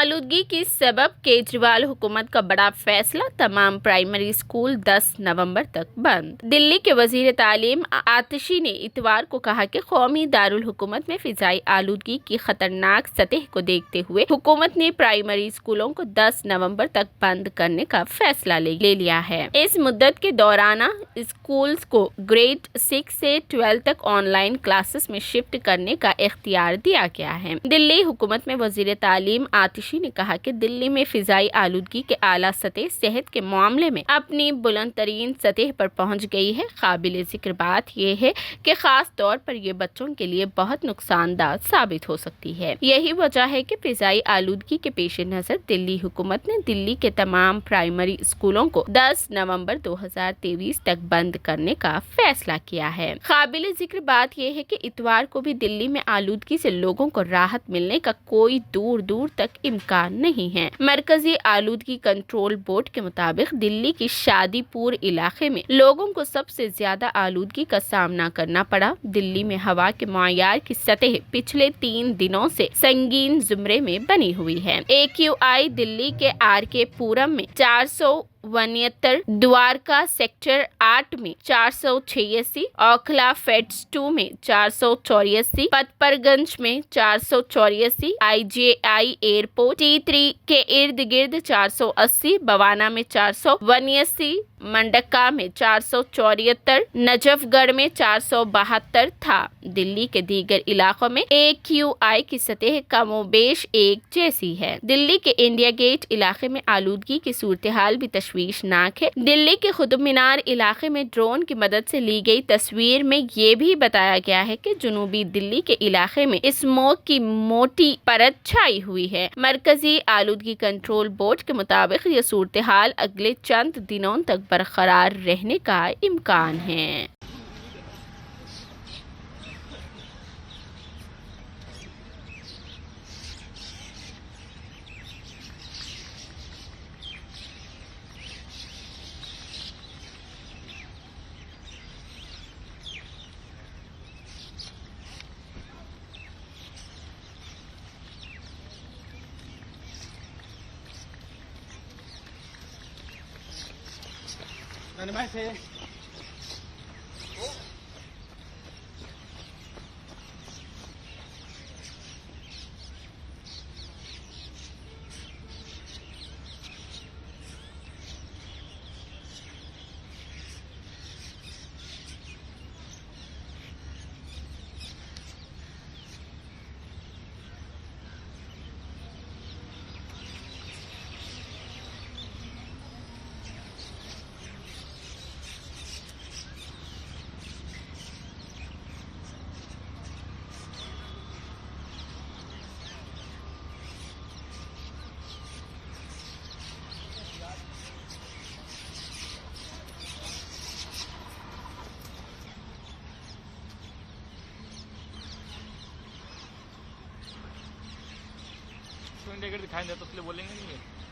आलूदगी की सबब केजरीवाल हुकूमत का बड़ा फैसला, तमाम प्राइमरी स्कूल 10 नवंबर तक बंद। दिल्ली के वजीर तालीम आतिशी ने इतवार को कहा कि कौमी दारुल हुकूमत में फिजाई आलूदगी की खतरनाक सतह को देखते हुए हुकूमत ने प्राइमरी स्कूलों को 10 नवंबर तक बंद करने का फैसला ले लिया है। इस मुद्दत के दौरान स्कूल्स को ग्रेड 6 से 12 तक ऑनलाइन क्लासेस में शिफ्ट करने का इख्तियार दिया गया है। दिल्ली हुकूमत में वजीर तालीम आतिशी ने कहा कि दिल्ली में फिजाई आलूदगी के आला सतह सेहत के मामले में अपनी बुलंद तरीन सतह पर पहुंच गई है। काबिल जिक्र बात यह है कि खास तौर पर यह बच्चों के लिए बहुत नुकसानदायक साबित हो सकती है। यही वजह है कि फिजाई आलूदगी के पेश नजर दिल्ली हुकूमत ने दिल्ली के तमाम प्राइमरी स्कूलों को 10 नवंबर 2023 तक बंद करने का फैसला किया है। काबिल जिक्र बात यह है कि इतवार को भी दिल्ली में आलूदगी से लोगों को राहत मिलने का कोई दूर दूर तक इम्कान नहीं है। मरकजी आलूदगी कंट्रोल बोर्ड के मुताबिक दिल्ली की शादीपुर इलाके में लोगों को सबसे ज्यादा आलूदगी का सामना करना पड़ा। दिल्ली में हवा के मयार की सतह पिछले 3 दिनों से संगीन जुमरे में बनी हुई है। AQI दिल्ली के RK पुरम में 472, द्वारका सेक्टर 8 में 486, ओखला फेड्स 2 में 484, पतपरगंज में 484, IJI एयरपोर्ट T3 के इर्द गिर्द 480, बवाना में 489, मंडक्का में 474, नजफगढ़ में 472 था। दिल्ली के दीगर इलाकों में AQI की सतह कमोबेश एक जैसी है। दिल्ली के इंडिया गेट इलाके में आलूदगी की सूरत हाल भी तशवीशनाक है। दिल्ली के कुतुब मीनार इलाके में ड्रोन की मदद से ली गई तस्वीर में ये भी बताया गया है कि जुनूबी दिल्ली के इलाके में स्मोक की मोटी परत छाई हुई है। मरकजी आलूदगी कंट्रोल बोर्ड के मुताबिक ये सूरत हाल अगले चंद दिनों तक बरकरार रहने का इम्कान है। दिखाई देता तो इसलिए बोलेंगे नहीं है।